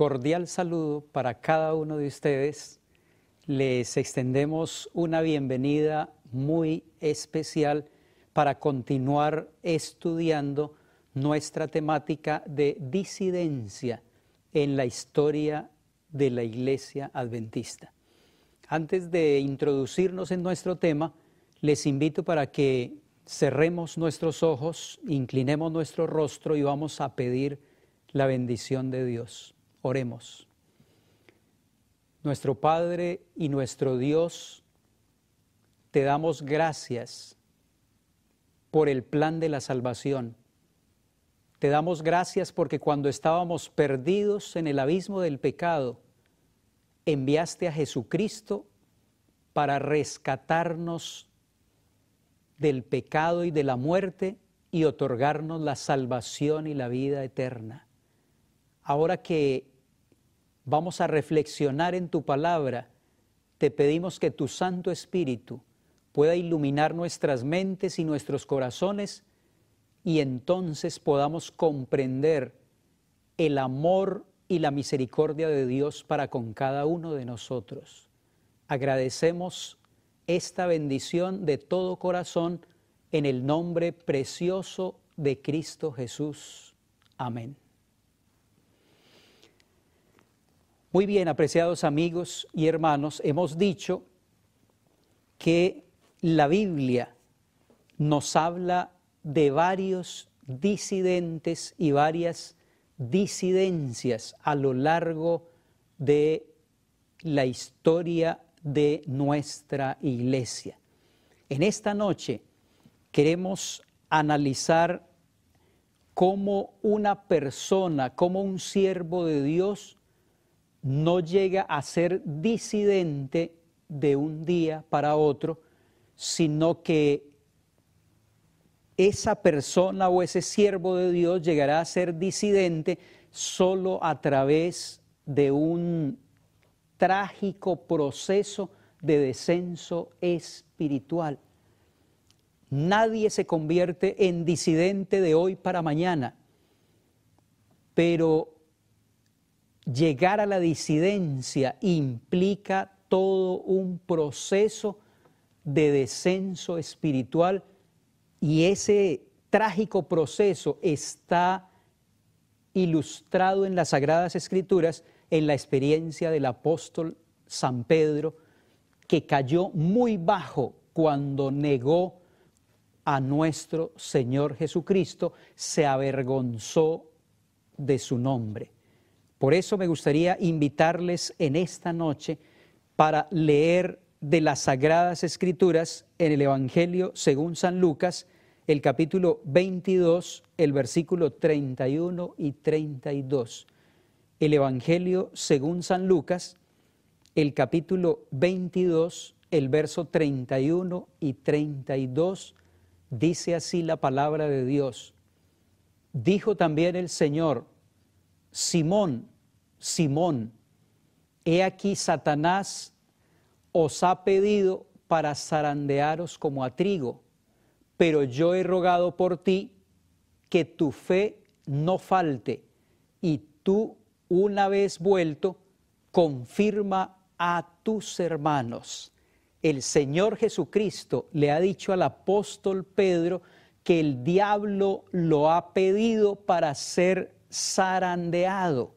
cordial saludo para cada uno de ustedes. Les extendemos una bienvenida muy especial para continuar estudiando nuestra temática de disidencia en la historia de la Iglesia Adventista. Antes de introducirnos en nuestro tema, les invito para que cerremos nuestros ojos, inclinemos nuestro rostro y vamos a pedir la bendición de Dios. Oremos. Nuestro Padre y nuestro Dios, te damos gracias por el plan de la salvación. Te damos gracias porque cuando estábamos perdidos en el abismo del pecado, enviaste a Jesucristo para rescatarnos del pecado y de la muerte y otorgarnos la salvación y la vida eterna. Ahora que vamos a reflexionar en tu palabra, te pedimos que tu Santo Espíritu pueda iluminar nuestras mentes y nuestros corazones y entonces podamos comprender el amor y la misericordia de Dios para con cada uno de nosotros. Agradecemos esta bendición de todo corazón en el nombre precioso de Cristo Jesús. Amén. Muy bien, apreciados amigos y hermanos, hemos dicho que la Biblia nos habla de varios disidentes y varias disidencias a lo largo de la historia de nuestra iglesia. En esta noche queremos analizar cómo una persona, cómo un siervo de Dios no llega a ser disidente de un día para otro, sino que esa persona o ese siervo de Dios llegará a ser disidente solo a través de un trágico proceso de descenso espiritual. Nadie se convierte en disidente de hoy para mañana, pero llegar a la disidencia implica todo un proceso de descenso espiritual y ese trágico proceso está ilustrado en las Sagradas Escrituras en la experiencia del apóstol San Pedro, que cayó muy bajo cuando negó a nuestro Señor Jesucristo, se avergonzó de su nombre. Por eso me gustaría invitarles en esta noche para leer de las Sagradas Escrituras en el Evangelio según San Lucas, el capítulo 22, el versículo 31 y 32. El Evangelio según San Lucas, el capítulo 22, el verso 31 y 32, dice así la palabra de Dios. Dijo también el Señor: Simón, Simón, he aquí Satanás os ha pedido para zarandearos como a trigo, pero yo he rogado por ti que tu fe no falte, y tú, una vez vuelto, confirma a tus hermanos. El Señor Jesucristo le ha dicho al apóstol Pedro que el diablo lo ha pedido para ser zarandeado.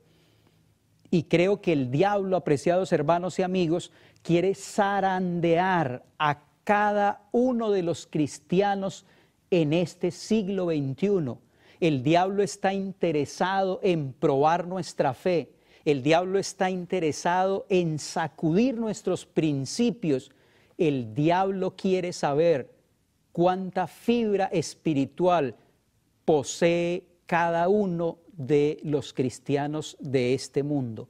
Y creo que el diablo, apreciados hermanos y amigos, quiere zarandear a cada uno de los cristianos en este siglo XXI. El diablo está interesado en probar nuestra fe. El diablo está interesado en sacudir nuestros principios. El diablo quiere saber cuánta fibra espiritual posee cada uno de los cristianos de este mundo.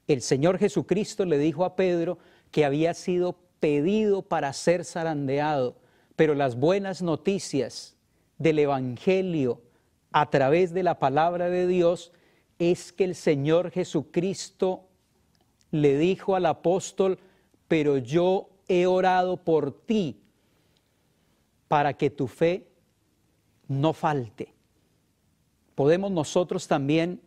El Señor Jesucristo le dijo a Pedro que había sido pedido para ser zarandeado, pero las buenas noticias del Evangelio a través de la palabra de Dios es que el Señor Jesucristo le dijo al apóstol: pero yo he orado por ti para que tu fe no falte. Podemos nosotros también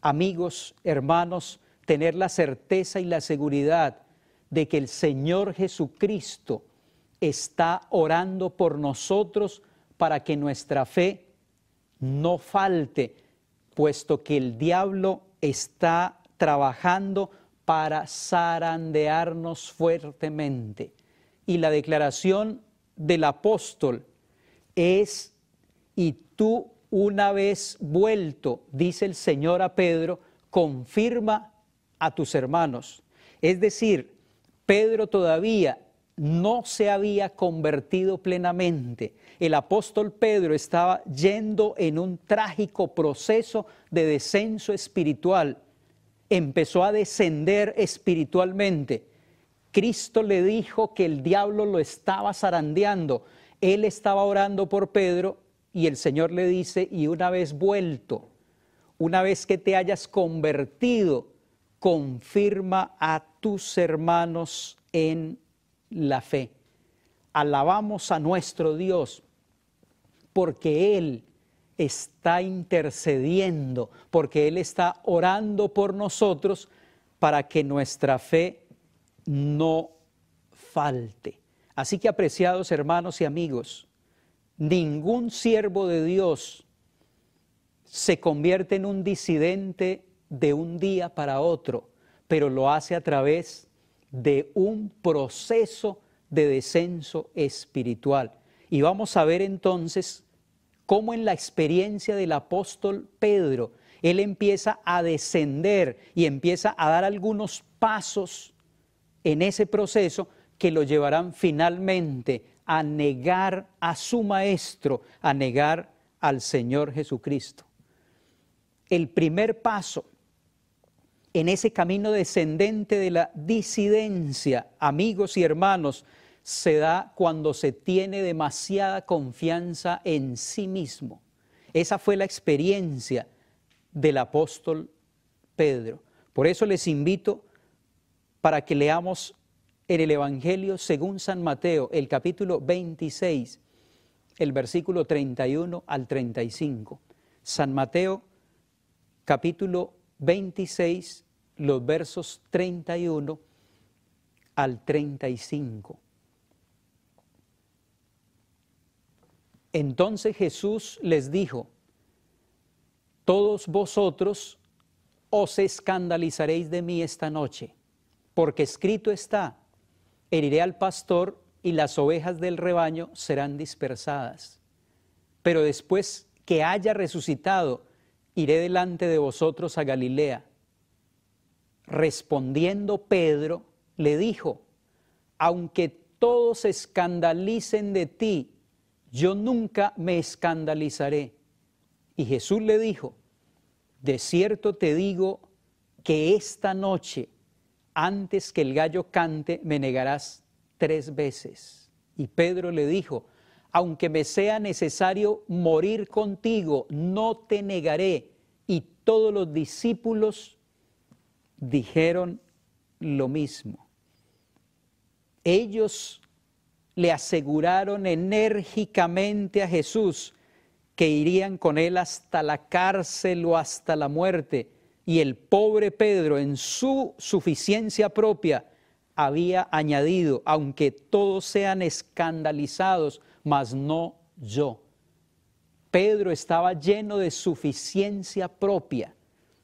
amigos, hermanos, tener la certeza y la seguridad de que el Señor Jesucristo está orando por nosotros para que nuestra fe no falte, puesto que el diablo está trabajando para zarandearnos fuertemente. Y la declaración del apóstol es: y tú, una vez vuelto, dice el Señor a Pedro, confirma a tus hermanos. Es decir, Pedro todavía no se había convertido plenamente. El apóstol Pedro estaba yendo en un trágico proceso de descenso espiritual. Empezó a descender espiritualmente. Cristo le dijo que el diablo lo estaba zarandeando. Él estaba orando por Pedro y el Señor le dice: y una vez vuelto, una vez que te hayas convertido, confirma a tus hermanos en la fe. Alabamos a nuestro Dios porque Él está intercediendo, porque Él está orando por nosotros para que nuestra fe no falte. Así que, apreciados hermanos y amigos, ningún siervo de Dios se convierte en un disidente de un día para otro, pero lo hace a través de un proceso de descenso espiritual. Y vamos a ver entonces cómo en la experiencia del apóstol Pedro, él empieza a descender y empieza a dar algunos pasos en ese proceso que lo llevarán finalmente a negar a su maestro, a negar al Señor Jesucristo. El primer paso en ese camino descendente de la disidencia, amigos y hermanos, se da cuando se tiene demasiada confianza en sí mismo. Esa fue la experiencia del apóstol Pedro. Por eso les invito para que leamos en el Evangelio según San Mateo, el capítulo 26, el versículo 31 al 35. San Mateo, capítulo 26, los versos 31 al 35. Entonces Jesús les dijo: todos vosotros os escandalizaréis de mí esta noche, porque escrito está: heriré al pastor y las ovejas del rebaño serán dispersadas. Pero después que haya resucitado, iré delante de vosotros a Galilea. Respondiendo Pedro, le dijo: aunque todos se escandalicen de ti, yo nunca me escandalizaré. Y Jesús le dijo: de cierto te digo que esta noche, antes que el gallo cante, me negarás 3 veces. Y Pedro le dijo: aunque me sea necesario morir contigo, no te negaré. Y todos los discípulos dijeron lo mismo. Ellos le aseguraron enérgicamente a Jesús que irían con él hasta la cárcel o hasta la muerte. Y el pobre Pedro, en su suficiencia propia, había añadido: aunque todos sean escandalizados, mas no yo. Pedro estaba lleno de suficiencia propia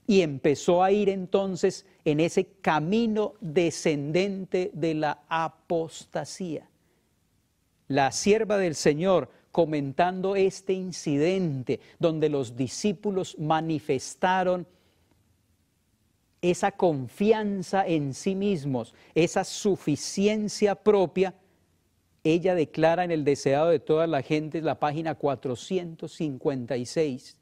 y empezó a ir entonces en ese camino descendente de la apostasía. La sierva del Señor, comentando este incidente donde los discípulos manifestaron esa confianza en sí mismos, esa suficiencia propia, ella declara en el Deseado de todas las gentes, la página 456,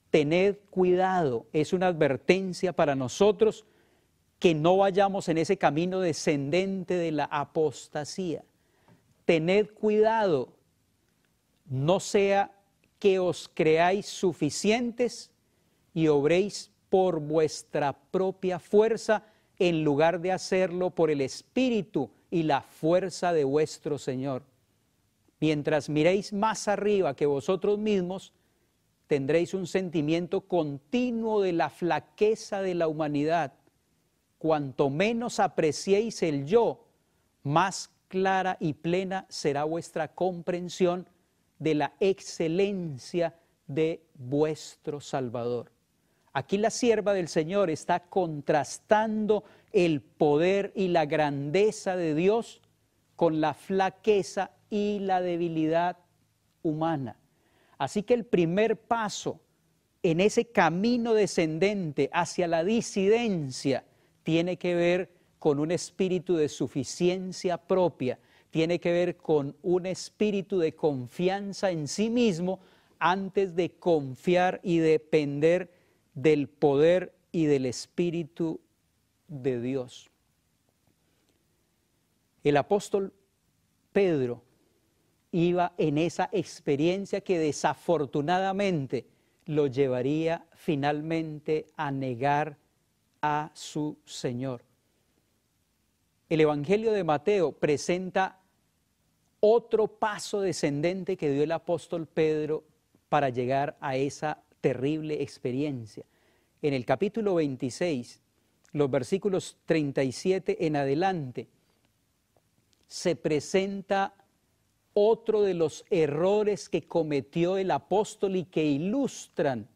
tened cuidado, es una advertencia para nosotros que no vayamos en ese camino descendente de la apostasía. Tened cuidado, no sea que os creáis suficientes y obréis por vuestra propia fuerza, en lugar de hacerlo por el Espíritu y la fuerza de vuestro Señor. Mientras miréis más arriba que vosotros mismos, tendréis un sentimiento continuo de la flaqueza de la humanidad. Cuanto menos apreciéis el yo, más clara y plena será vuestra comprensión de la excelencia de vuestro Salvador. Aquí la sierva del Señor está contrastando el poder y la grandeza de Dios con la flaqueza y la debilidad humana. Así que el primer paso en ese camino descendente hacia la disidencia tiene que ver con un espíritu de suficiencia propia, tiene que ver con un espíritu de confianza en sí mismo antes de confiar y depender del poder y del Espíritu de Dios. El apóstol Pedro iba en esa experiencia que desafortunadamente lo llevaría finalmente a negar a su Señor. El Evangelio de Mateo presenta otro paso descendente que dio el apóstol Pedro para llegar a esa terrible experiencia. En el capítulo 26, los versículos 37 en adelante, se presenta otro de los errores que cometió el apóstol y que ilustran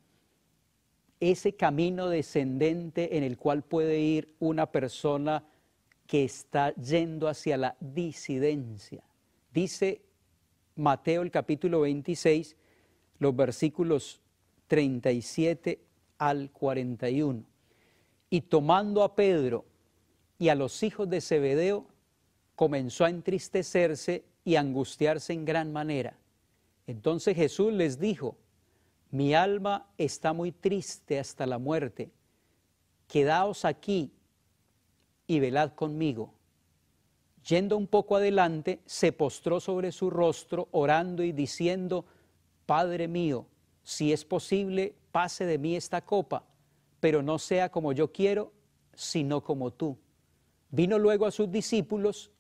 ese camino descendente en el cual puede ir una persona que está yendo hacia la disidencia. Dice Mateo el capítulo 26, los versículos 37 al 41. Y tomando a Pedro y a los hijos de Zebedeo, comenzó a entristecerse y angustiarse en gran manera. Entonces Jesús les dijo: mi alma está muy triste hasta la muerte. Quedaos aquí y velad conmigo. Yendo un poco adelante, se postró sobre su rostro, orando y diciendo: Padre mío, si es posible, pase de mí esta copa, pero no sea como yo quiero, sino como tú. Vino luego a sus discípulos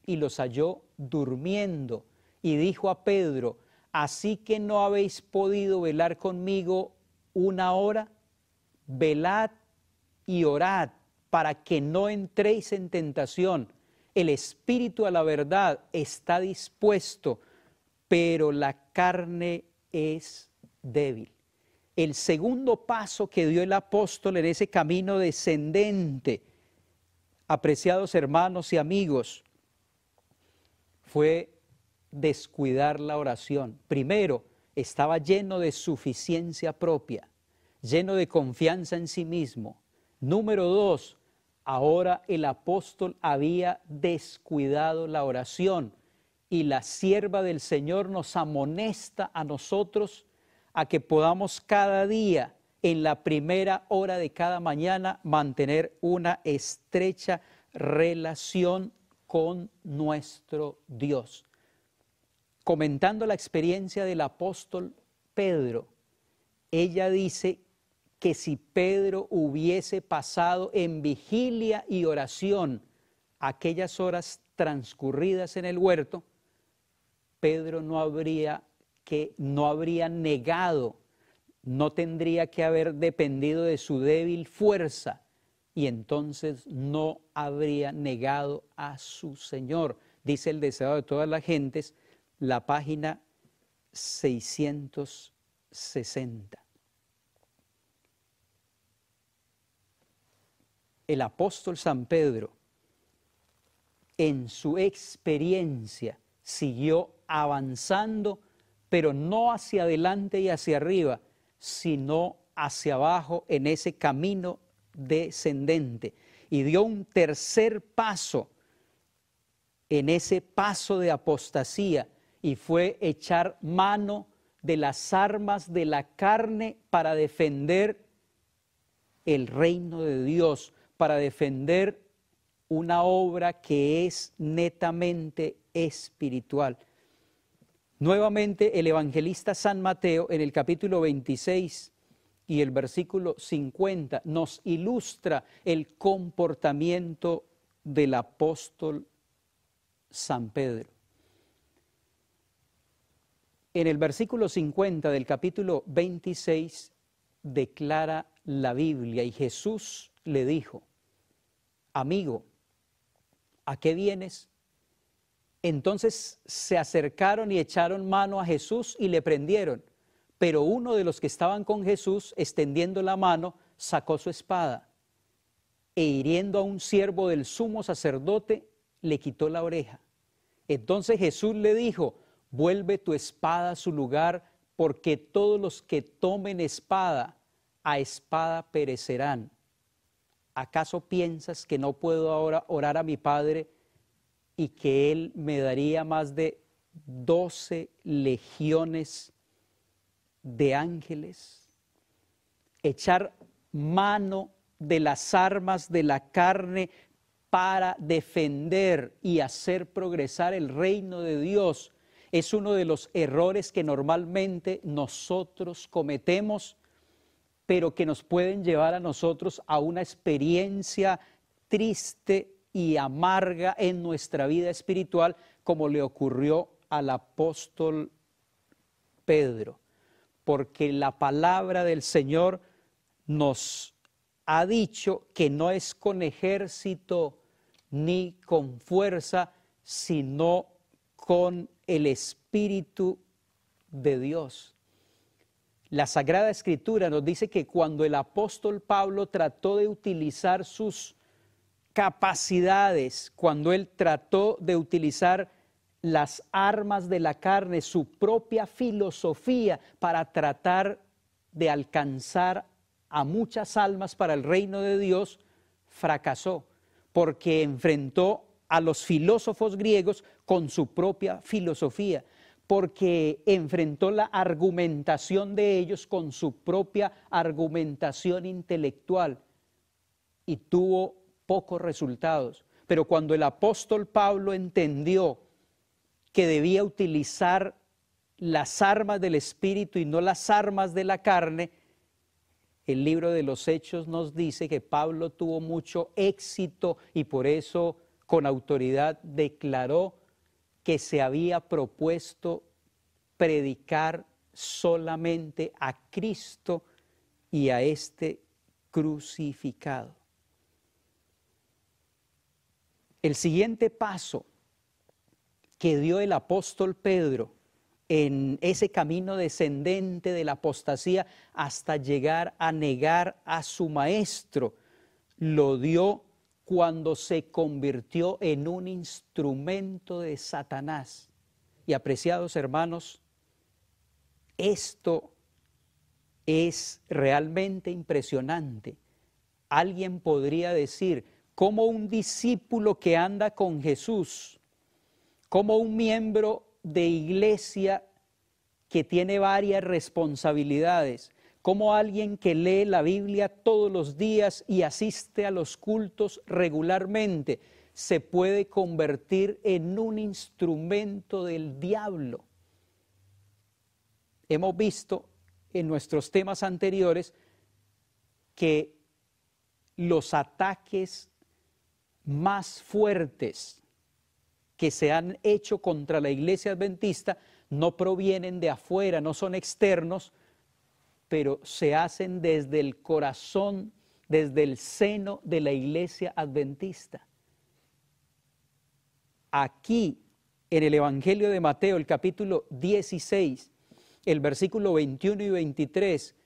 y los halló durmiendo, y dijo a Pedro: ¿así que no habéis podido velar conmigo una hora? Velad y orad para que no entréis en tentación. El espíritu a la verdad está dispuesto, pero la carne es débil. El segundo paso que dio el apóstol en ese camino descendente, apreciados hermanos y amigos, fue descuidar la oración. Primero, estaba lleno de suficiencia propia, lleno de confianza en sí mismo. Número dos, ahora el apóstol había descuidado la oración, y la sierva del Señor nos amonesta a nosotros a que podamos cada día, en la primera hora de cada mañana, mantener una estrecha relación con nuestro Dios. Comentando la experiencia del apóstol Pedro, ella dice que si Pedro hubiese pasado en vigilia y oración aquellas horas transcurridas en el huerto, Pedro no habría negado, no tendría que haber dependido de su débil fuerza, y entonces no habría negado a su Señor. Dice el deseado de todas las gentes, la página 660. El apóstol San Pedro, en su experiencia, siguió avanzando, pero no hacia adelante y hacia arriba, sino hacia abajo en ese camino descendente. Y dio un tercer paso en ese paso de apostasía, y fue echar mano de las armas de la carne para defender el reino de Dios, para defender una obra que es netamente espiritual. Nuevamente el evangelista San Mateo en el capítulo 26 y el versículo 50 nos ilustra el comportamiento del apóstol San Pedro. En el versículo 50 del capítulo 26 declara la Biblia, y Jesús le dijo: amigo, ¿a qué vienes? Entonces se acercaron y echaron mano a Jesús y le prendieron. Pero uno de los que estaban con Jesús, extendiendo la mano, sacó su espada e hiriendo a un siervo del sumo sacerdote, le quitó la oreja. Entonces Jesús le dijo: vuelve tu espada a su lugar, porque todos los que tomen espada, a espada perecerán. ¿Acaso piensas que no puedo ahora orar a mi Padre y que Él me daría más de 12 legiones de ángeles? Echar mano de las armas de la carne para defender y hacer progresar el reino de Dios es uno de los errores que normalmente nosotros cometemos, pero que nos pueden llevar a nosotros a una experiencia triste y amarga en nuestra vida espiritual, como le ocurrió al apóstol Pedro. Porque la palabra del Señor nos ha dicho que no es con ejército ni con fuerza, sino con el Espíritu de Dios. La Sagrada Escritura nos dice que cuando el apóstol Pablo trató de utilizar sus capacidades, cuando él trató de utilizar las armas de la carne, su propia filosofía para tratar de alcanzar a muchas almas para el reino de Dios, fracasó, porque enfrentó a los filósofos griegos con su propia filosofía, porque enfrentó la argumentación de ellos con su propia argumentación intelectual y tuvo pocos resultados. Pero cuando el apóstol Pablo entendió que debía utilizar las armas del Espíritu y no las armas de la carne, el libro de los Hechos nos dice que Pablo tuvo mucho éxito y por eso con autoridad declaró que se había propuesto predicar solamente a Cristo y a este crucificado. El siguiente paso que dio el apóstol Pedro en ese camino descendente de la apostasía hasta llegar a negar a su maestro, lo dio cuando se convirtió en un instrumento de Satanás. Y apreciados hermanos, esto es realmente impresionante. Alguien podría decir, como un discípulo que anda con Jesús, como un miembro de iglesia que tiene varias responsabilidades, como alguien que lee la Biblia todos los días y asiste a los cultos regularmente, se puede convertir en un instrumento del diablo. Hemos visto en nuestros temas anteriores que los ataques más fuertes que se han hecho contra la iglesia adventista no provienen de afuera, no son externos, pero se hacen desde el corazón, desde el seno de la iglesia adventista. Aquí, en el Evangelio de Mateo, el capítulo 16, el versículo 21 y 23,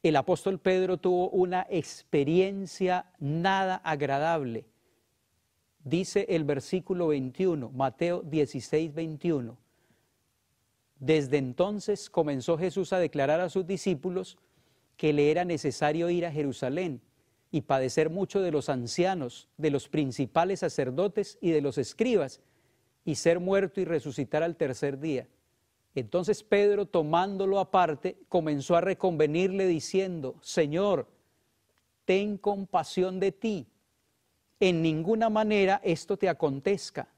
el apóstol Pedro tuvo una experiencia nada agradable. Dice el versículo 21, Mateo 16, 21. Desde entonces comenzó Jesús a declarar a sus discípulos que le era necesario ir a Jerusalén y padecer mucho de los ancianos, de los principales sacerdotes y de los escribas, y ser muerto y resucitar al tercer día. Entonces Pedro, tomándolo aparte, comenzó a reconvenirle diciendo: Señor, ten compasión de ti, en ninguna manera esto te acontezca.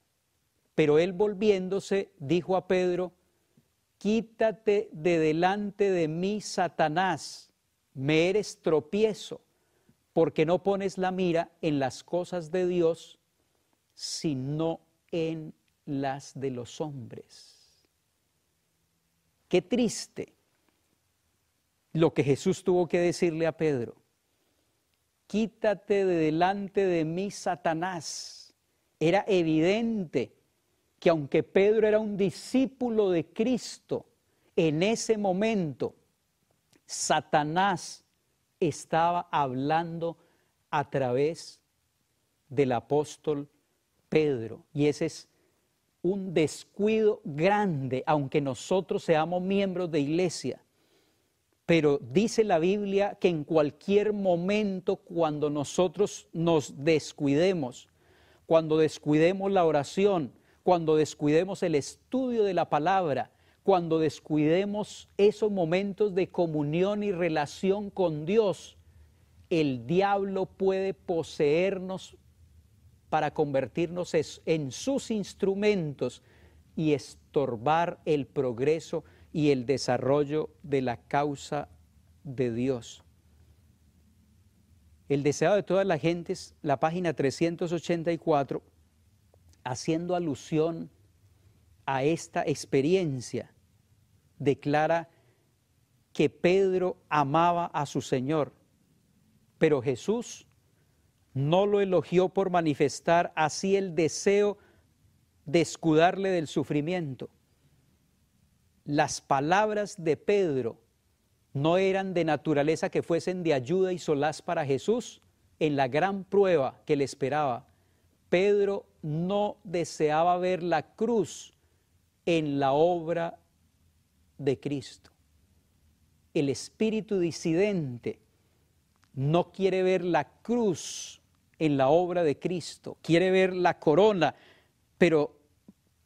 Pero él, volviéndose, dijo a Pedro: quítate de delante de mí, Satanás, me eres tropiezo, porque no pones la mira en las cosas de Dios, sino en las de los hombres. Qué triste lo que Jesús tuvo que decirle a Pedro. Quítate de delante de mí, Satanás. Era evidente que aunque Pedro era un discípulo de Cristo, en ese momento Satanás estaba hablando a través del apóstol Pedro. Y ese es un descuido grande, aunque nosotros seamos miembros de iglesia. Pero dice la Biblia que en cualquier momento, cuando nosotros nos descuidemos, cuando descuidemos la oración, cuando descuidemos el estudio de la palabra, cuando descuidemos esos momentos de comunión y relación con Dios, el diablo puede poseernos para convertirnos en sus instrumentos y estorbar el progreso y el desarrollo de la causa de Dios. El deseado de todas las gentes, la página 384, haciendo alusión a esta experiencia, declara que Pedro amaba a su Señor, pero Jesús no lo elogió por manifestar así el deseo de escudarle del sufrimiento. Las palabras de Pedro no eran de naturaleza que fuesen de ayuda y solaz para Jesús en la gran prueba que le esperaba. Pedro no deseaba ver la cruz en la obra de Cristo. El espíritu disidente no quiere ver la cruz en la obra de Cristo, quiere ver la corona, pero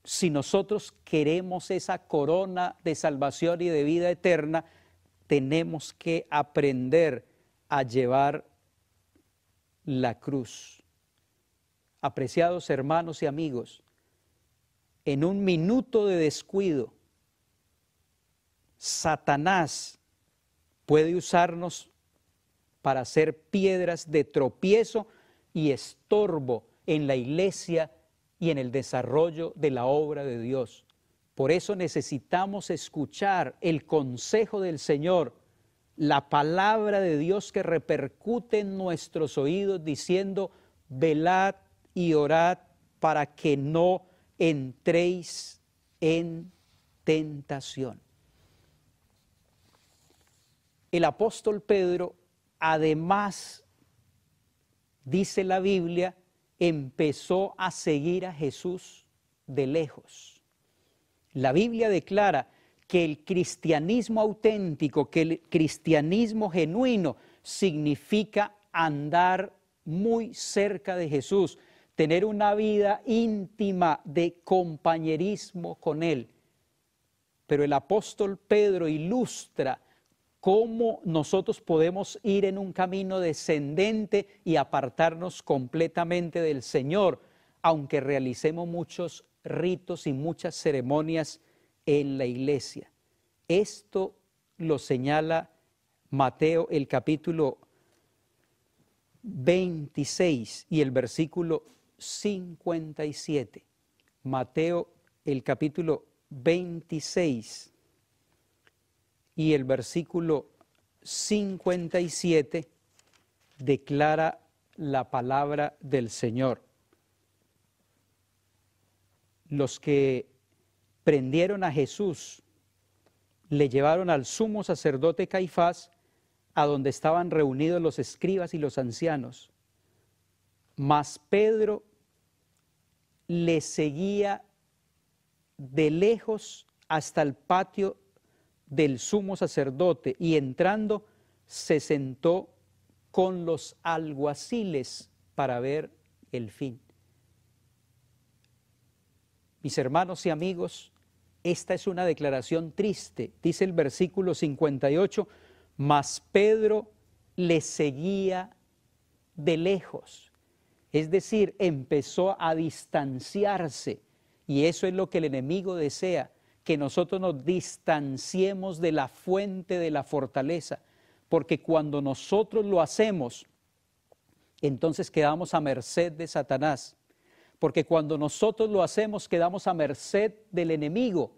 si nosotros queremos esa corona de salvación y de vida eterna, tenemos que aprender a llevar la cruz. Apreciados hermanos y amigos, en un minuto de descuido, Satanás puede usarnos para ser piedras de tropiezo y estorbo en la iglesia y en el desarrollo de la obra de Dios. Por eso necesitamos escuchar el consejo del Señor, la palabra de Dios que repercute en nuestros oídos diciendo: velad y orad para que no entréis en tentación. El apóstol Pedro, además, dice la Biblia, empezó a seguir a Jesús de lejos. La Biblia declara que el cristianismo auténtico, que el cristianismo genuino significa andar muy cerca de Jesús, tener una vida íntima de compañerismo con Él. Pero el apóstol Pedro ilustra cómo nosotros podemos ir en un camino descendente y apartarnos completamente del Señor, aunque realicemos muchos ritos y muchas ceremonias en la iglesia. Esto lo señala Mateo, el capítulo 26 y el versículo 57. Mateo, el capítulo 26 y el versículo 57 declara la palabra del Señor. Los que prendieron a Jesús le llevaron al sumo sacerdote Caifás, a donde estaban reunidos los escribas y los ancianos. Mas Pedro le seguía de lejos hasta el patio del sumo sacerdote y entrando se sentó con los alguaciles para ver el fin. Mis hermanos y amigos, esta es una declaración triste. Dice el versículo 58, mas Pedro le seguía de lejos. Es decir, empezó a distanciarse. Y eso es lo que el enemigo desea, que nosotros nos distanciemos de la fuente de la fortaleza. Porque cuando nosotros lo hacemos, entonces quedamos a merced de Satanás. Porque cuando nosotros lo hacemos, quedamos a merced del enemigo.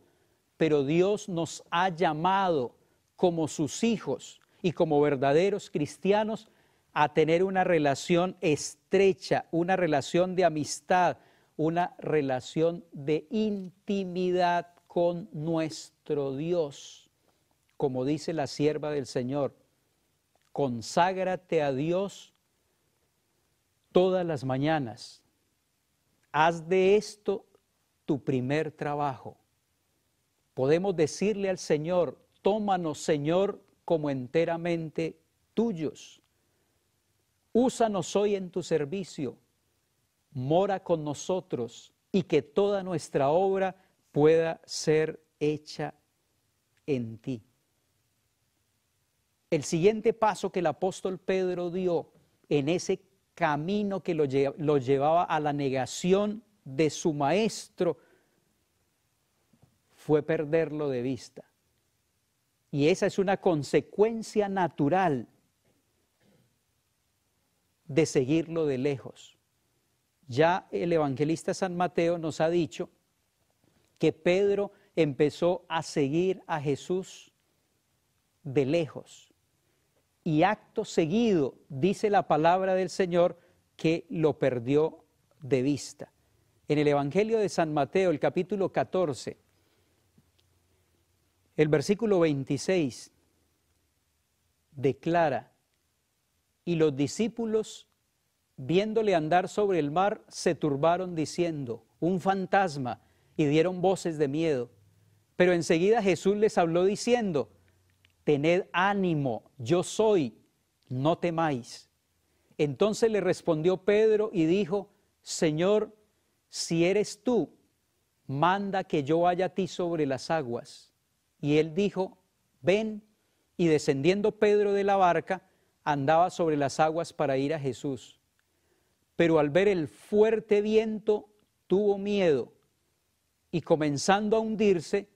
pero Dios nos ha llamado como sus hijos y como verdaderos cristianos a tener una relación estrecha, una relación de amistad, una relación de intimidad con nuestro Dios. Como dice la sierva del Señor, conságrate a Dios todas las mañanas. Haz de esto tu primer trabajo. Podemos decirle al Señor, tómanos, Señor, como enteramente tuyos. Úsanos hoy en tu servicio, mora con nosotros y que toda nuestra obra pueda ser hecha en ti. El siguiente paso que el apóstol Pedro dio en ese camino que lo llevaba a la negación de su maestro fue perderlo de vista. Y esa es una consecuencia natural de seguirlo de lejos. Ya el evangelista San Mateo nos ha dicho que Pedro empezó a seguir a Jesús de lejos. Y acto seguido, dice la palabra del Señor, que lo perdió de vista. En el Evangelio de San Mateo, el capítulo 14, el versículo 26, declara: y los discípulos, viéndole andar sobre el mar, se turbaron diciendo, un fantasma, y dieron voces de miedo. Pero enseguida Jesús les habló diciendo, tened ánimo, yo soy, no temáis. Entonces le respondió Pedro y dijo, Señor, si eres tú, manda que yo vaya a ti sobre las aguas. Y él dijo, ven, y descendiendo Pedro de la barca, andaba sobre las aguas para ir a Jesús. Pero al ver el fuerte viento, tuvo miedo, y comenzando a hundirse,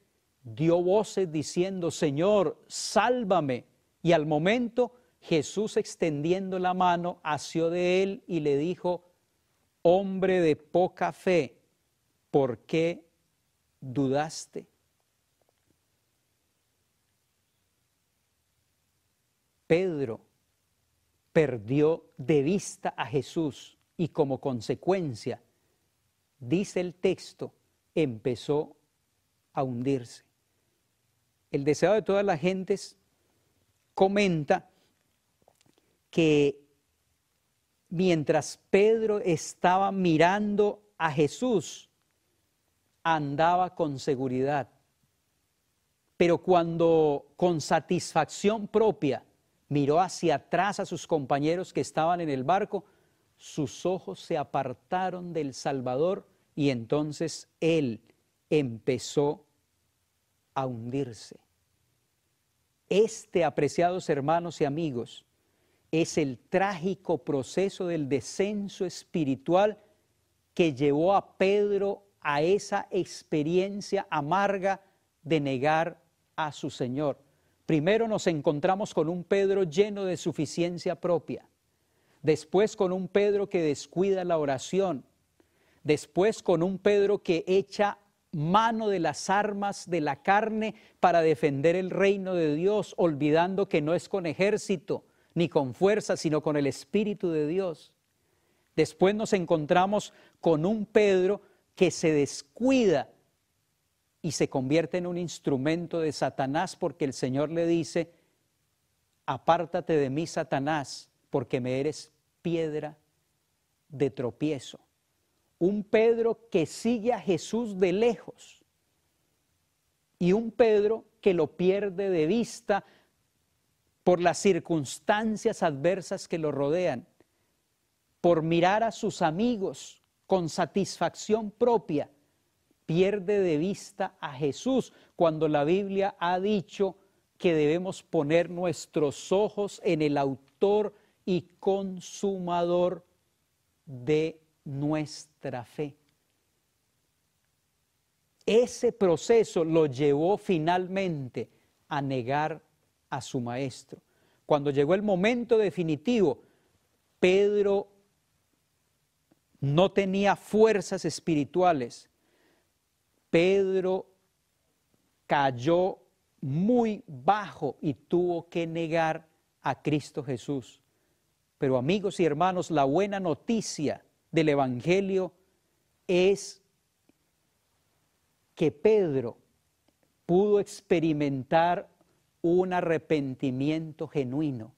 dio voces diciendo, Señor, sálvame. Y al momento Jesús, extendiendo la mano, asió de él y le dijo, hombre de poca fe, ¿por qué dudaste? Pedro perdió de vista a Jesús y como consecuencia, dice el texto, empezó a hundirse. El deseo de todas las gentes comenta que mientras Pedro estaba mirando a Jesús, andaba con seguridad. Pero cuando con satisfacción propia miró hacia atrás a sus compañeros que estaban en el barco, sus ojos se apartaron del Salvador y entonces él empezó a hundirse. Este, apreciados hermanos y amigos, es el trágico proceso del descenso espiritual que llevó a Pedro a esa experiencia amarga de negar a su Señor. Primero nos encontramos con un Pedro lleno de suficiencia propia, después con un Pedro que descuida la oración, después con un Pedro que echa mano de las armas de la carne para defender el reino de Dios, olvidando que no es con ejército ni con fuerza, sino con el Espíritu de Dios. Después nos encontramos con un Pedro que se descuida y se convierte en un instrumento de Satanás, porque el Señor le dice, apártate de mí, Satanás, porque me eres piedra de tropiezo. Un Pedro que sigue a Jesús de lejos y un Pedro que lo pierde de vista por las circunstancias adversas que lo rodean, por mirar a sus amigos con satisfacción propia, pierde de vista a Jesús, cuando la Biblia ha dicho que debemos poner nuestros ojos en el autor y consumador de nuestra fe. Ese proceso lo llevó finalmente a negar a su maestro. Cuando llegó el momento definitivo, Pedro no tenía fuerzas espirituales. Pedro cayó muy bajo y tuvo que negar a Cristo Jesús. Pero amigos y hermanos, la buena noticia del Evangelio es que Pedro pudo experimentar un arrepentimiento genuino.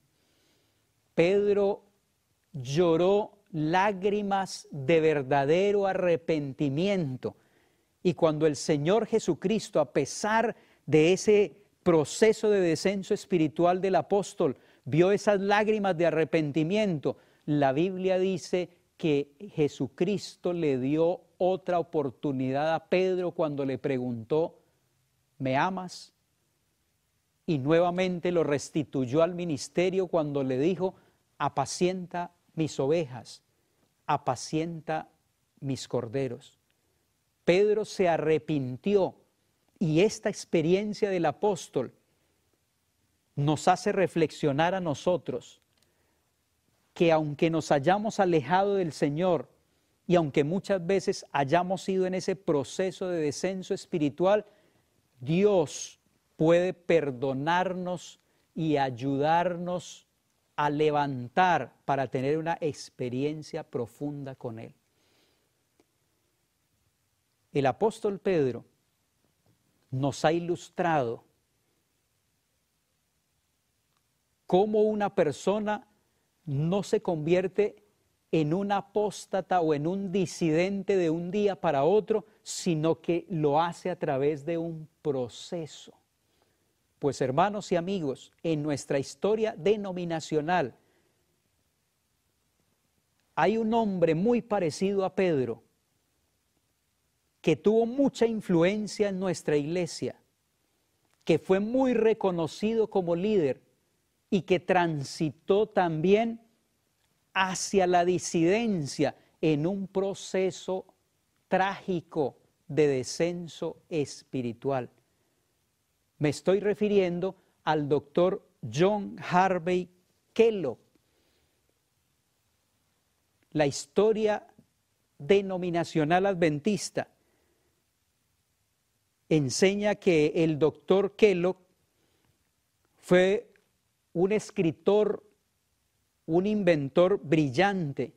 Pedro lloró lágrimas de verdadero arrepentimiento. Y cuando el Señor Jesucristo, a pesar de ese proceso de descenso espiritual del apóstol, vio esas lágrimas de arrepentimiento, la Biblia dice que Jesucristo le dio otra oportunidad a Pedro cuando le preguntó, ¿me amas? Y nuevamente lo restituyó al ministerio cuando le dijo, apacienta mis ovejas, apacienta mis corderos. Pedro se arrepintió y esta experiencia del apóstol nos hace reflexionar a nosotros que aunque nos hayamos alejado del Señor y aunque muchas veces hayamos ido en ese proceso de descenso espiritual, Dios puede perdonarnos y ayudarnos a levantar para tener una experiencia profunda con Él. El apóstol Pedro nos ha ilustrado cómo una persona no se convierte en un apóstata o en un disidente de un día para otro, sino que lo hace a través de un proceso. Pues hermanos y amigos, en nuestra historia denominacional hay un hombre muy parecido a Pedro que tuvo mucha influencia en nuestra iglesia, que fue muy reconocido como líder y que transitó también hacia la disidencia en un proceso trágico de descenso espiritual. Me estoy refiriendo al doctor John Harvey Kellogg. La historia denominacional adventista enseña que el doctor Kellogg fue un escritor, un inventor brillante,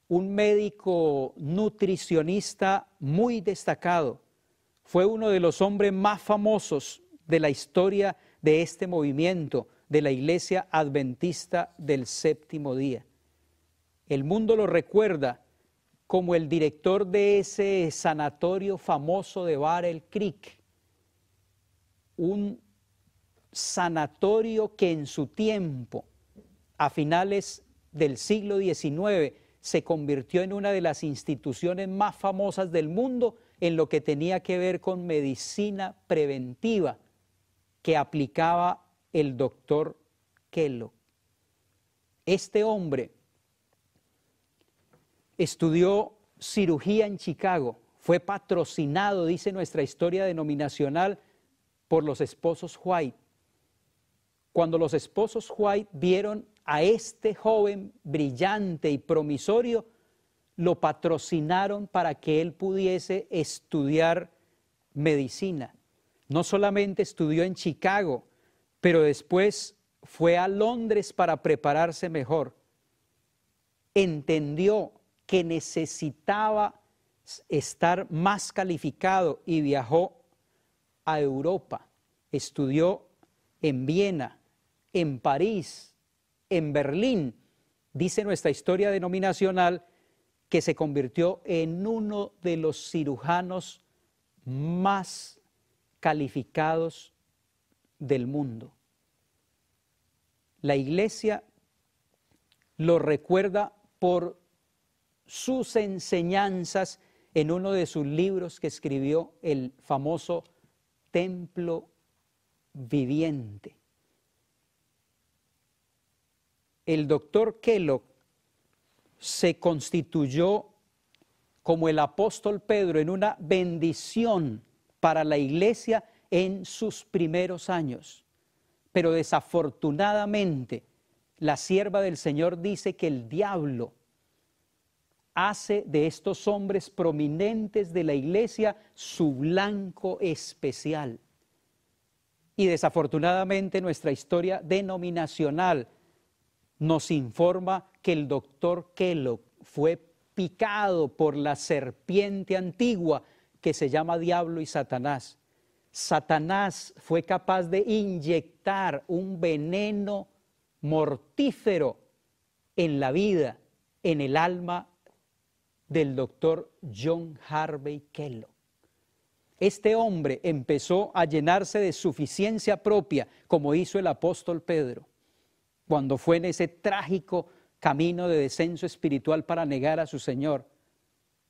un médico nutricionista muy destacado. Fue uno de los hombres más famosos de la historia de este movimiento, de la Iglesia Adventista del Séptimo Día. El mundo lo recuerda como el director de ese sanatorio famoso de Battle Creek, un sanatorio que en su tiempo, a finales del siglo XIX, se convirtió en una de las instituciones más famosas del mundo en lo que tenía que ver con medicina preventiva que aplicaba el doctor Kellogg. Este hombre estudió cirugía en Chicago, fue patrocinado, dice nuestra historia denominacional, por los esposos White. Cuando los esposos White vieron a este joven brillante y promisorio, lo patrocinaron para que él pudiese estudiar medicina. No solamente estudió en Chicago, pero después fue a Londres para prepararse mejor. Entendió que necesitaba estar más calificado y viajó a Europa. Estudió en Viena, en París, en Berlín. Dice nuestra historia denominacional que se convirtió en uno de los cirujanos más calificados del mundo. La iglesia lo recuerda por sus enseñanzas en uno de sus libros que escribió, el famoso Templo Viviente. El doctor Kellogg se constituyó como el apóstol Pedro en una bendición para la iglesia en sus primeros años. Pero desafortunadamente, la sierva del Señor dice que el diablo hace de estos hombres prominentes de la iglesia su blanco especial. Y desafortunadamente nuestra historia denominacional nos informa que el doctor Kellogg fue picado por la serpiente antigua que se llama diablo y Satanás. Satanás fue capaz de inyectar un veneno mortífero en la vida, en el alma del doctor John Harvey Kellogg. Este hombre empezó a llenarse de suficiencia propia, como hizo el apóstol Pedro, cuando fue en ese trágico camino de descenso espiritual para negar a su Señor.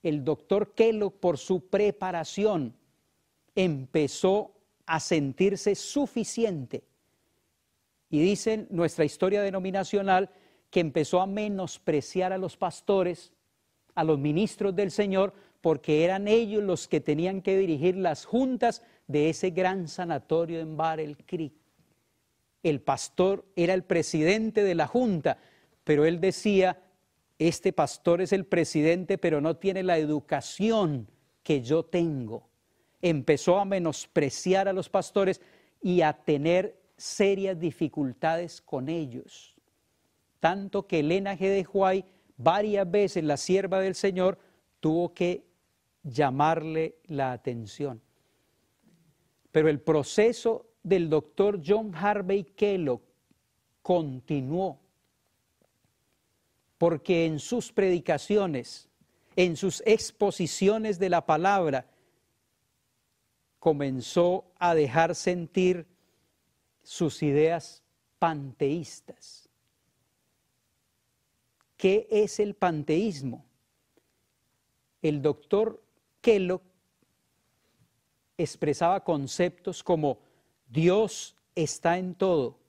El doctor Kellogg, por su preparación, empezó a sentirse suficiente. Y dice nuestra historia denominacional que empezó a menospreciar a los pastores, a los ministros del Señor, porque eran ellos los que tenían que dirigir las juntas de ese gran sanatorio en Battle Creek. El pastor era el presidente de la junta, pero él decía, este pastor es el presidente, pero no tiene la educación que yo tengo. Empezó a menospreciar a los pastores y a tener serias dificultades con ellos. Tanto que Elena G. de White, varias veces la sierva del Señor, tuvo que llamarle la atención. Pero el proceso del doctor John Harvey Kellogg continuó, porque en sus predicaciones, en sus exposiciones de la palabra, comenzó a dejar sentir sus ideas panteístas. ¿Qué es el panteísmo? El doctor Kellogg expresaba conceptos como Dios está en todo.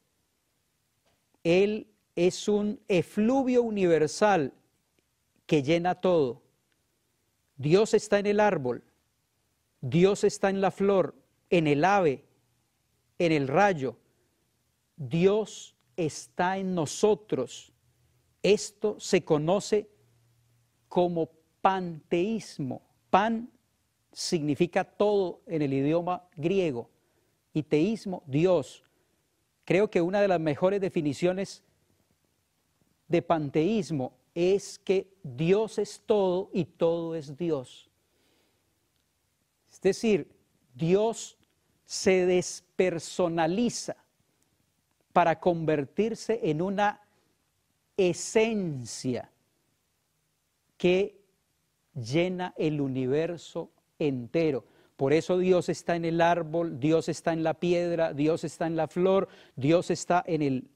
Él es un efluvio universal que llena todo. Dios está en el árbol, Dios está en la flor, en el ave, en el rayo. Dios está en nosotros. Esto se conoce como panteísmo. Pan significa todo en el idioma griego y teísmo, Dios. Creo que una de las mejores definiciones de panteísmo es que Dios es todo y todo es Dios. Es decir, Dios se despersonaliza para convertirse en una esencia que llena el universo entero. Por eso Dios está en el árbol, Dios está en la piedra, Dios está en la flor, Dios está en el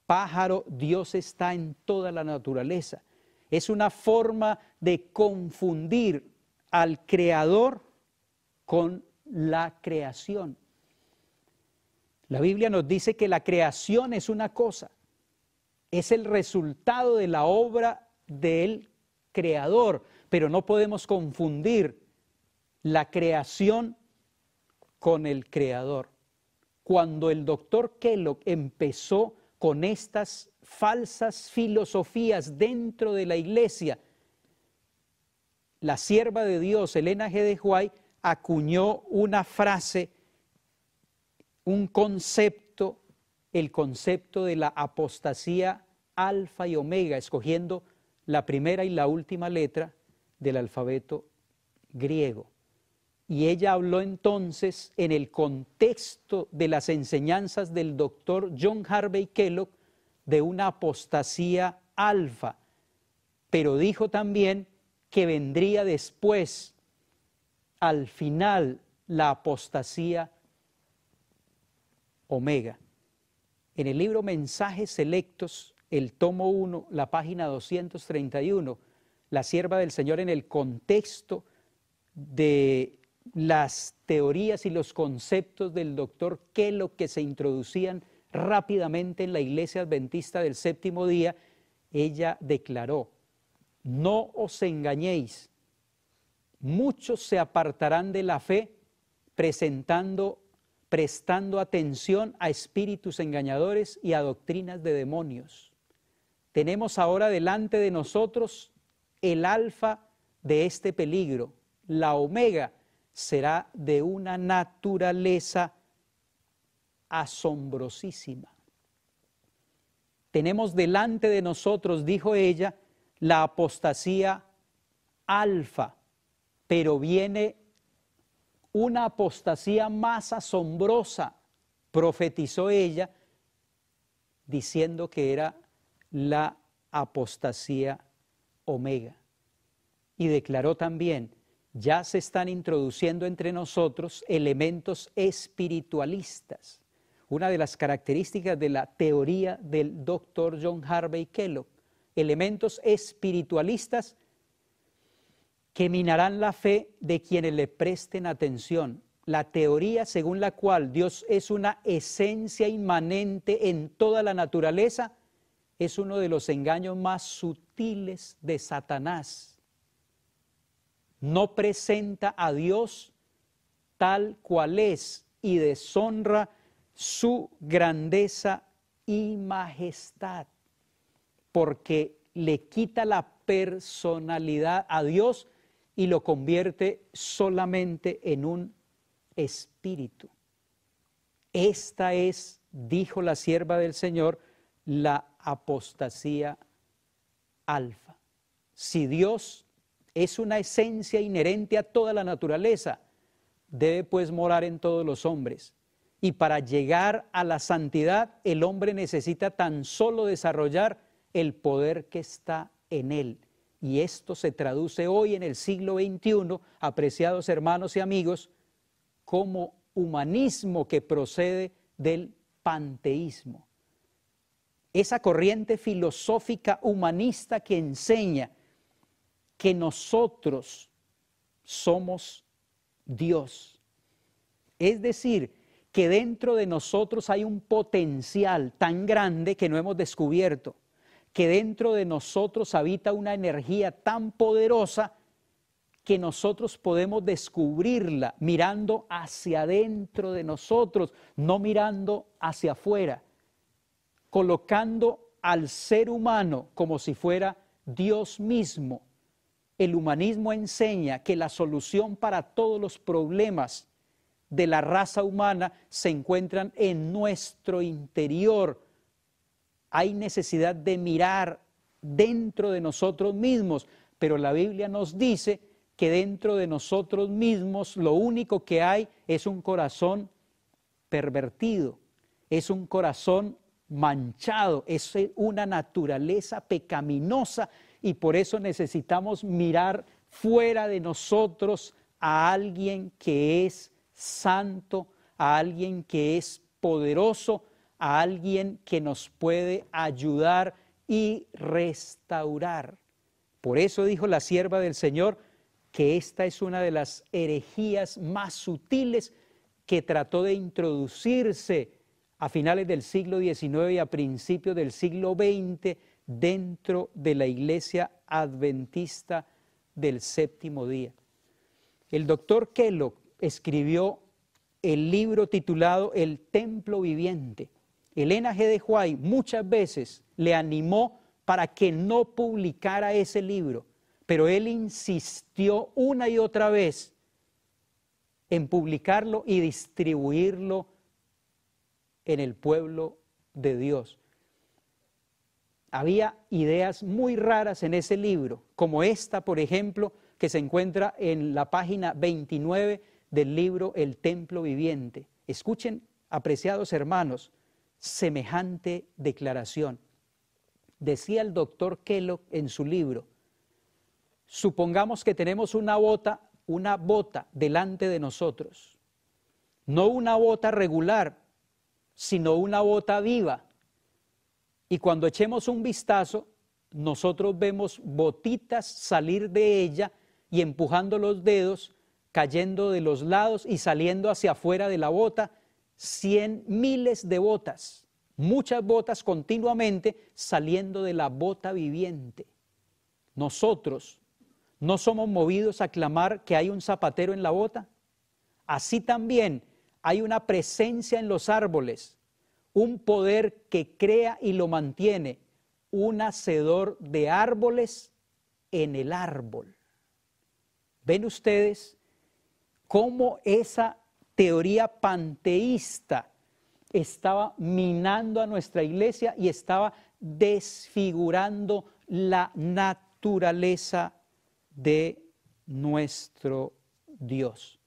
pájaro, Dios está en toda la naturaleza. Es una forma de confundir al Creador con la creación. La Biblia nos dice que la creación es una cosa, es el resultado de la obra del Creador, pero no podemos confundir la creación con el Creador. Cuando el doctor Kellogg empezó con estas falsas filosofías dentro de la iglesia, la sierva de Dios, Elena G. de White, acuñó una frase, un concepto, el concepto de la apostasía alfa y omega, escogiendo la primera y la última letra del alfabeto griego. Y ella habló entonces en el contexto de las enseñanzas del doctor John Harvey Kellogg de una apostasía alfa, pero dijo también que vendría después, al final, la apostasía omega. En el libro Mensajes Selectos, el tomo 1, la página 231, la sierva del Señor, en el contexto de las teorías y los conceptos del doctor Kellogg que se introducían rápidamente en la iglesia adventista del séptimo día, ella declaró: no os engañéis, muchos se apartarán de la fe prestando atención a espíritus engañadores y a doctrinas de demonios. Tenemos ahora delante de nosotros el alfa de este peligro. La omega será de una naturaleza asombrosísima. Tenemos delante de nosotros, dijo ella, la apostasía alfa, pero viene una apostasía más asombrosa, profetizó ella, diciendo que era la apostasía omega. Y declaró también, ya se están introduciendo entre nosotros elementos espiritualistas. Una de las características de la teoría del doctor John Harvey Kellogg, elementos espiritualistas que minarán la fe de quienes le presten atención. La teoría según la cual Dios es una esencia inmanente en toda la naturaleza es uno de los engaños más sutiles de Satanás. No presenta a Dios tal cual es y deshonra su grandeza y majestad, porque le quita la personalidad a Dios y lo convierte solamente en un espíritu. Esta es, dijo la sierva del Señor, la apostasía alfa. Si Dios es una esencia inherente a toda la naturaleza, debe pues morar en todos los hombres. Y para llegar a la santidad, el hombre necesita tan solo desarrollar el poder que está en él. Y esto se traduce hoy en el siglo XXI, apreciados hermanos y amigos, como humanismo que procede del panteísmo. Esa corriente filosófica humanista que enseña que nosotros somos Dios. Es decir, que dentro de nosotros hay un potencial tan grande que no hemos descubierto, que dentro de nosotros habita una energía tan poderosa que nosotros podemos descubrirla mirando hacia adentro de nosotros, no mirando hacia afuera, colocando al ser humano como si fuera Dios mismo. El humanismo enseña que la solución para todos los problemas de la raza humana se encuentran en nuestro interior. Hay necesidad de mirar dentro de nosotros mismos, pero la Biblia nos dice que dentro de nosotros mismos lo único que hay es un corazón pervertido, es un corazón manchado, es una naturaleza pecaminosa y por eso necesitamos mirar fuera de nosotros a alguien que es santo, a alguien que es poderoso, a alguien que nos puede ayudar y restaurar. Por eso dijo la sierva del Señor que esta es una de las herejías más sutiles que trató de introducirse a finales del siglo XIX y a principios del siglo XX dentro de la Iglesia Adventista del Séptimo Día. El doctor Kellogg escribió el libro titulado El Templo Viviente. Elena G. de White muchas veces le animó para que no publicara ese libro, pero él insistió una y otra vez en publicarlo y distribuirlo en el pueblo de Dios. Había ideas muy raras en ese libro, como esta, por ejemplo, que se encuentra en la página 29 del libro El Templo Viviente. Escuchen, apreciados hermanos, semejante declaración. Decía el doctor Kellogg en su libro, supongamos que tenemos una bota delante de nosotros, no una bota regular, sino una bota viva. Y cuando echemos un vistazo, nosotros vemos botitas salir de ella y empujando los dedos, cayendo de los lados y saliendo hacia afuera de la bota, miles de botas, muchas botas continuamente saliendo de la bota viviente. Nosotros no somos movidos a clamar que hay un zapatero en la bota. Así también hay una presencia en los árboles, un poder que crea y lo mantiene, un hacedor de árboles en el árbol. ¿Ven ustedes cómo esa teoría panteísta estaba minando a nuestra iglesia y estaba desfigurando la naturaleza de nuestro Dios.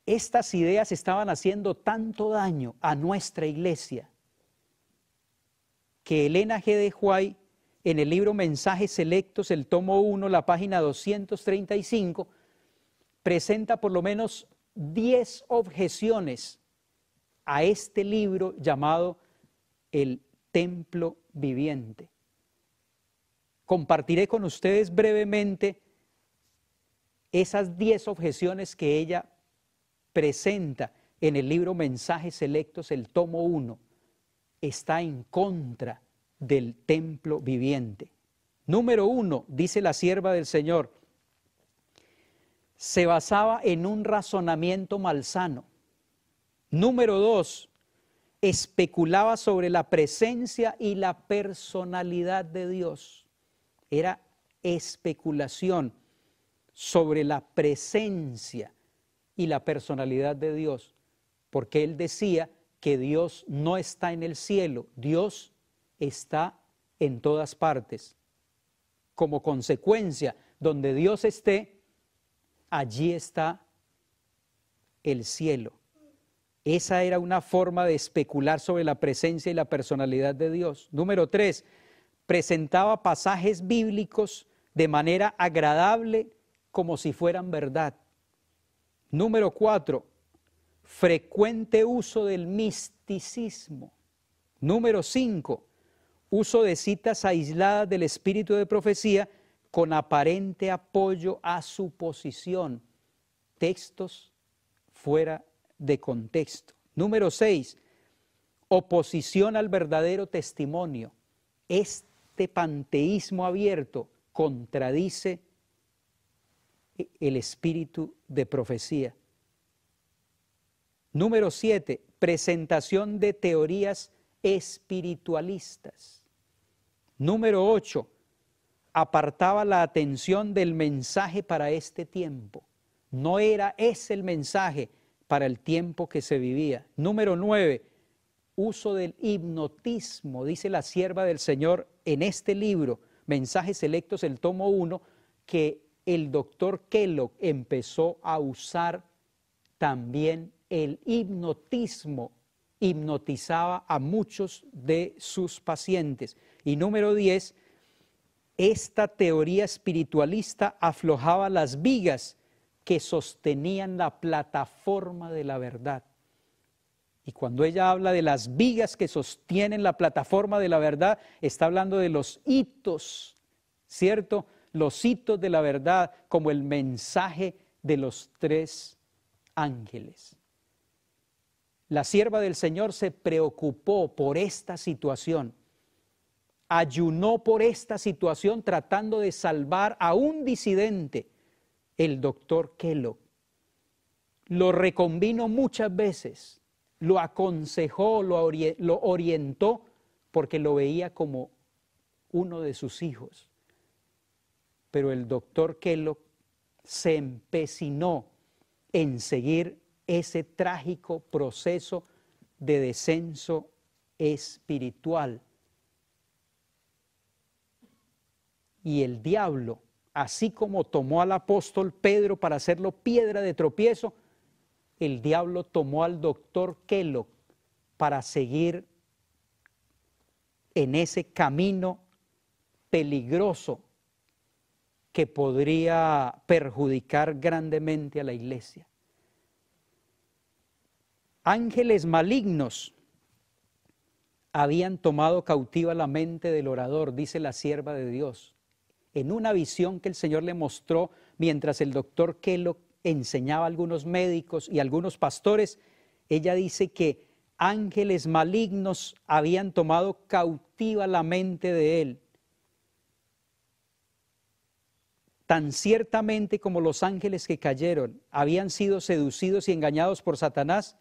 Estas ideas estaban haciendo tanto daño a nuestra iglesia que Elena G. de White, en el libro Mensajes Selectos, el tomo 1, la página 235, presenta por lo menos 10 objeciones a este libro llamado El Templo Viviente. Compartiré con ustedes brevemente esas 10 objeciones que ella presenta en el libro Mensajes Selectos, el tomo 1. Está en contra del templo viviente. Número 1, dice la sierva del Señor, se basaba en un razonamiento malsano. Número 2, especulaba sobre la presencia y la personalidad de Dios. Era especulación sobre la presencia y la personalidad de Dios, porque él decía que Dios no está en el cielo, Dios está en todas partes. Como consecuencia, donde Dios esté, allí está el cielo. Esa era una forma de especular sobre la presencia y la personalidad de Dios. Número 3, presentaba pasajes bíblicos de manera agradable como si fueran verdad. Número 4, frecuente uso del misticismo. Número 5, uso de citas aisladas del espíritu de profecía con aparente apoyo a su posición. Textos fuera de contexto. Número 6, oposición al verdadero testimonio. Este panteísmo abierto contradice el espíritu de profecía. Número 7, presentación de teorías espiritualistas. Número 8, apartaba la atención del mensaje para este tiempo. No era ese el mensaje para el tiempo que se vivía. Número 9, uso del hipnotismo. Dice la sierva del Señor en este libro, Mensajes Selectos, el tomo 1, que el doctor Kellogg empezó a usar también el hipnotismo. Hipnotizaba a muchos de sus pacientes. Y número 10, esta teoría espiritualista aflojaba las vigas que sostenían la plataforma de la verdad. Y cuando ella habla de las vigas que sostienen la plataforma de la verdad, está hablando de los hitos, ¿cierto? Los hitos de la verdad, como el mensaje de los 3 ángeles. La sierva del Señor se preocupó por esta situación, ayunó por esta situación tratando de salvar a un disidente, el doctor Kellogg. Lo reconvino muchas veces, lo aconsejó, lo orientó, porque lo veía como uno de sus hijos. Pero el doctor Kellogg se empecinó en seguir ese trágico proceso de descenso espiritual. Y el diablo, así como tomó al apóstol Pedro para hacerlo piedra de tropiezo, el diablo tomó al doctor Kellogg para seguir en ese camino peligroso que podría perjudicar grandemente a la iglesia. Ángeles malignos habían tomado cautiva la mente del orador, dice la sierva de Dios. En una visión que el Señor le mostró mientras el doctor Kellogg enseñaba a algunos médicos y a algunos pastores, ella dice que ángeles malignos habían tomado cautiva la mente de él. Tan ciertamente como los ángeles que cayeron habían sido seducidos y engañados por Satanás,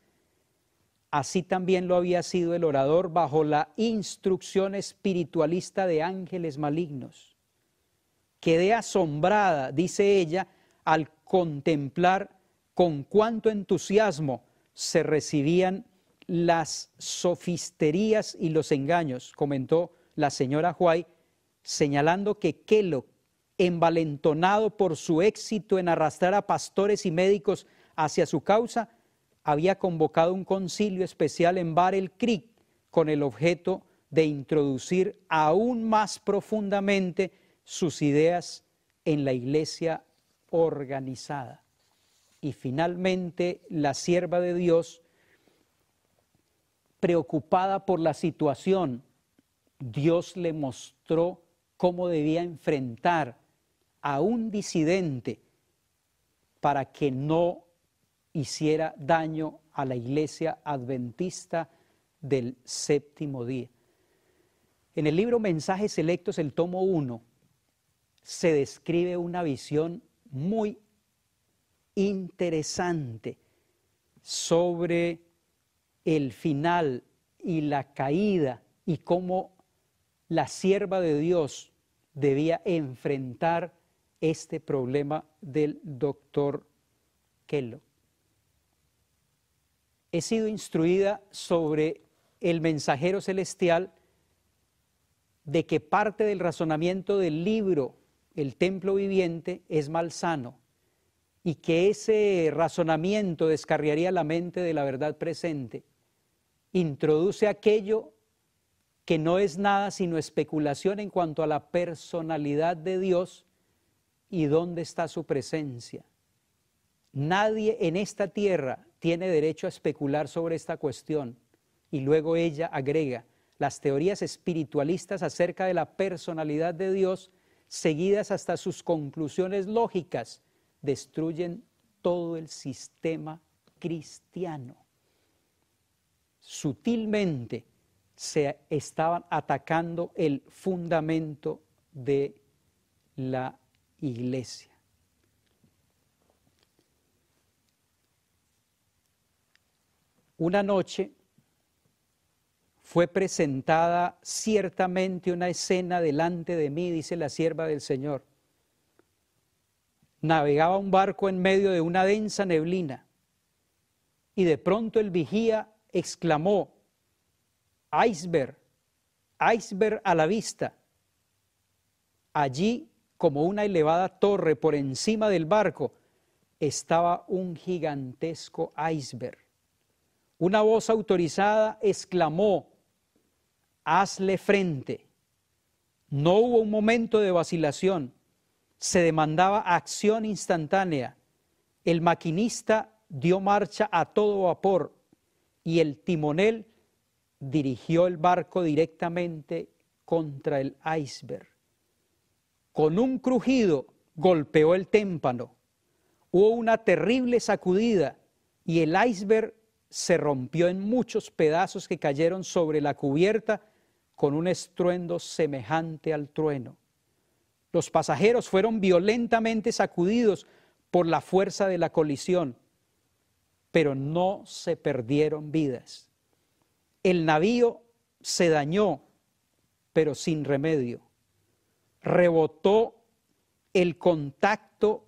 así también lo había sido el orador bajo la instrucción espiritualista de ángeles malignos. Quedé asombrada, dice ella, al contemplar con cuánto entusiasmo se recibían las sofisterías y los engaños, comentó la señora White, señalando que Kellogg, envalentonado por su éxito en arrastrar a pastores y médicos hacia su causa, había convocado un concilio especial en Battle Creek con el objeto de introducir aún más profundamente sus ideas en la iglesia organizada. Y finalmente la sierva de Dios, preocupada por la situación, Dios le mostró cómo debía enfrentar a un disidente para que no hiciera daño a la iglesia adventista del séptimo día. En el libro Mensajes Selectos, el tomo 1, se describe una visión muy interesante sobre el final y la caída y cómo la sierva de Dios debía enfrentar este problema del doctor Kellogg. He sido instruida sobre el mensajero celestial de que parte del razonamiento del libro El Templo Viviente es malsano y que ese razonamiento descarriaría la mente de la verdad presente. Introduce aquello que no es nada sino especulación en cuanto a la personalidad de Dios y dónde está su presencia. Nadie en esta tierra tiene derecho a especular sobre esta cuestión. Y luego ella agrega, las teorías espiritualistas acerca de la personalidad de Dios, seguidas hasta sus conclusiones lógicas, destruyen todo el sistema cristiano. Sutilmente se estaban atacando el fundamento de la iglesia. Una noche fue presentada ciertamente una escena delante de mí, dice la sierva del Señor. Navegaba un barco en medio de una densa neblina y de pronto el vigía exclamó: iceberg, iceberg a la vista. Allí, como una elevada torre por encima del barco, estaba un gigantesco iceberg. Una voz autorizada exclamó: hazle frente. No hubo un momento de vacilación. Se demandaba acción instantánea. El maquinista dio marcha a todo vapor y el timonel dirigió el barco directamente contra el iceberg. Con un crujido golpeó el témpano. Hubo una terrible sacudida y el iceberg se rompió en muchos pedazos que cayeron sobre la cubierta con un estruendo semejante al trueno. Los pasajeros fueron violentamente sacudidos por la fuerza de la colisión, pero no se perdieron vidas. El navío se dañó, pero sin remedio. Rebotó el contacto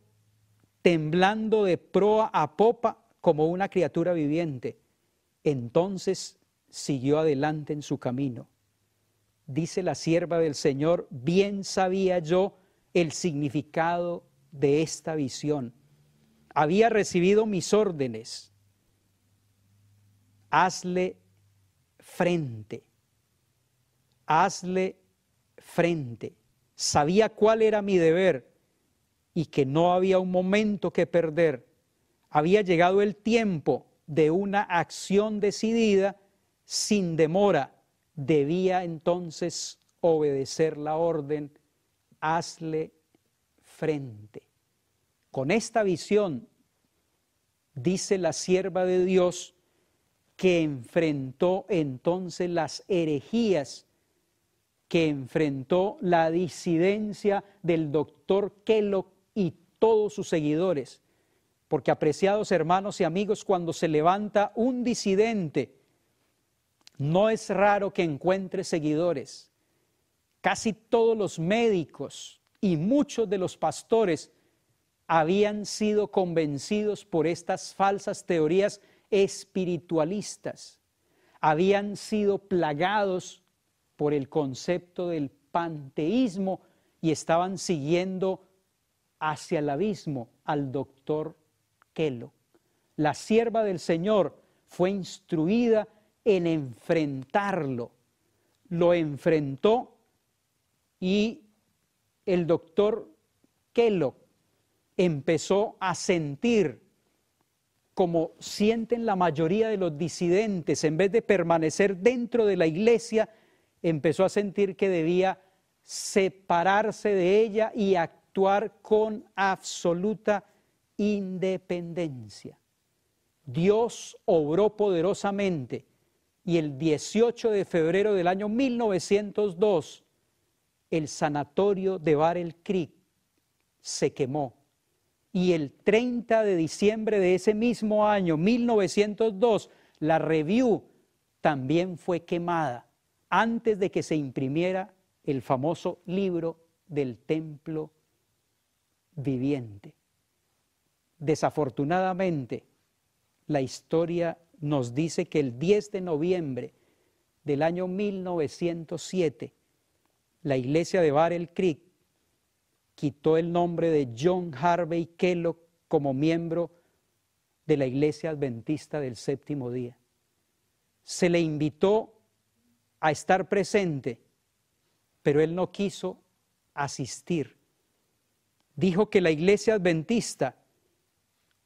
temblando de proa a popa como una criatura viviente. Entonces siguió adelante en su camino. Dice la sierva del Señor, bien sabía yo el significado de esta visión. Había recibido mis órdenes. Hazle frente. Hazle frente. Sabía cuál era mi deber y que no había un momento que perder. Había llegado el tiempo de una acción decidida sin demora. Debía entonces obedecer la orden, hazle frente. Con esta visión, dice la sierva de Dios, que enfrentó entonces las herejías, que enfrentó la disidencia del doctor Kellogg y todos sus seguidores. Porque, apreciados hermanos y amigos, cuando se levanta un disidente, no es raro que encuentre seguidores. Casi todos los médicos y muchos de los pastores habían sido convencidos por estas falsas teorías espiritualistas. Habían sido plagados por el concepto del panteísmo y estaban siguiendo hacia el abismo al doctor Kellogg. La sierva del Señor fue instruida en enfrentarlo. Lo enfrentó y el doctor Kellogg empezó a sentir, como sienten la mayoría de los disidentes, en vez de permanecer dentro de la iglesia, empezó a sentir que debía separarse de ella y actuar con absoluta independencia. Dios obró poderosamente y el 18 de febrero del año 1902, el sanatorio de Battle Creek se quemó. Y el 30 de diciembre de ese mismo año, 1902, la Review también fue quemada antes de que se imprimiera el famoso libro del templo viviente. Desafortunadamente, la historia nos dice que el 10 de noviembre del año 1907, la iglesia de Battle Creek quitó el nombre de John Harvey Kellogg como miembro de la Iglesia Adventista del Séptimo Día. Se le invitó a estar presente, pero él no quiso asistir. Dijo que la Iglesia Adventista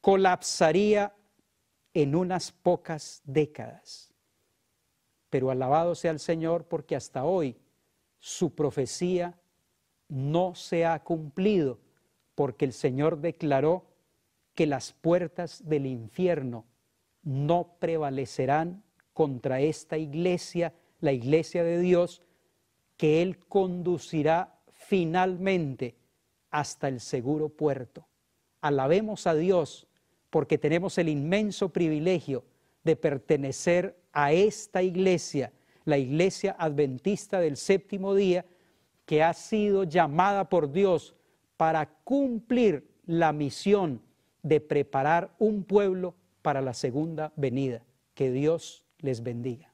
colapsaría en unas pocas décadas. Pero alabado sea el Señor, porque hasta hoy su profecía no se ha cumplido, porque el Señor declaró que las puertas del infierno no prevalecerán contra esta iglesia, la iglesia de Dios, que Él conducirá finalmente hasta el seguro puerto. Alabemos a Dios, porque tenemos el inmenso privilegio de pertenecer a esta iglesia, la Iglesia Adventista del Séptimo Día, que ha sido llamada por Dios para cumplir la misión de preparar un pueblo para la segunda venida. Que Dios les bendiga.